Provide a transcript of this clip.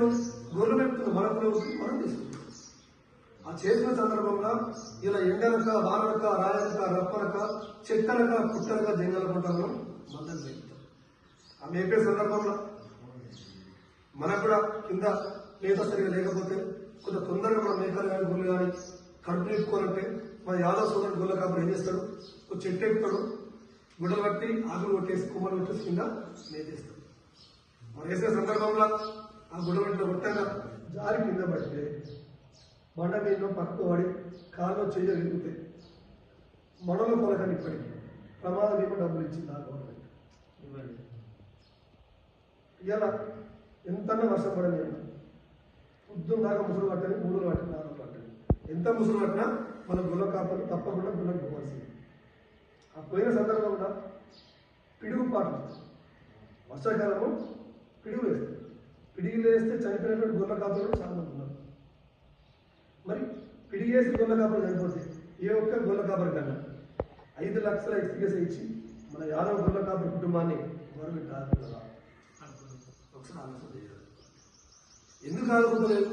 చేస్తున్నాం? గొర్రెలు పెట్టుకున్న మన కులవృత్తి మనం తీసుకుంటాం. ఆ చేసుకున్న సందర్భంగా ఇలా ఎండలక వానలక రాయలక రప్పనక చెక్కలక పుట్టలక జంగలకుంటా మనం మందలు పెడతాం. ఆ మేపే సందర్భంలో మనకు కూడా కింద మేత సరిగా లేకపోతే కొంత తొందరగా మన మేకలు కానీ గుళ్ళు కానీ కడుపు నింపుకోవాలంటే మన యాదవ్ సోదరుడు గుళ్ళ కాబట్టి ఏం చేస్తాడు? ఒక చెట్టు ఎక్కుతాడు, గుడ్డలు పట్టి ఆకులు కొట్టేసి కుమ్మలు కొట్టేసి కింద మేతేస్తాడు. మనం వేసే సందర్భంలో ఆ గుడ్డ పెట్టిన గుట్టంగా జారి కింద పడితే బండ మీద పక్కకు పడి కాళ్ళు చెయ్యి ఎరుగుతాయి. మనలో పొలకని ఇప్పటికీ ప్రమాదం ఏమో డబ్బులు ఇచ్చింది ఆ గవర్నమెంట్ ఇవ్వండి. ఇలా ఎంతన్నా వర్షం పడని పొద్దున్న దాకా ముసురు పట్టని 3 రోజులు పట్టని 4 రోజులు పట్టని ఎంత ముసురు పట్టినా మన గుల్ల కాపలు తప్పకుండా గుళ్ళకి పోవాల్సింది. ఆ పోయిన సందర్భంలో పిడుగు పాటలు వర్షాకాలము పిడుగులు వేస్తాయి. పిడుగులు వేస్తే చనిపోయినటువంటి గుల్ల కాపలు చాలా మంది ఉన్నారు. మరి పిడిగేసి గొల్ల కాపలు చనిపోతే ఏ ఒక్క గొల్ల కాపరి కన్నా 5 లక్షల ఎక్స్పీరియన్స్ ఇచ్చి మన యాదవ్ గొల్ల కాపరి కుటుంబాన్ని గవర్నమెంట్ ఆదుకుంటుందా? ఒకసారి ఆలోచన చేయాలి. ఎందుకు ఆదుకుంటలేదు?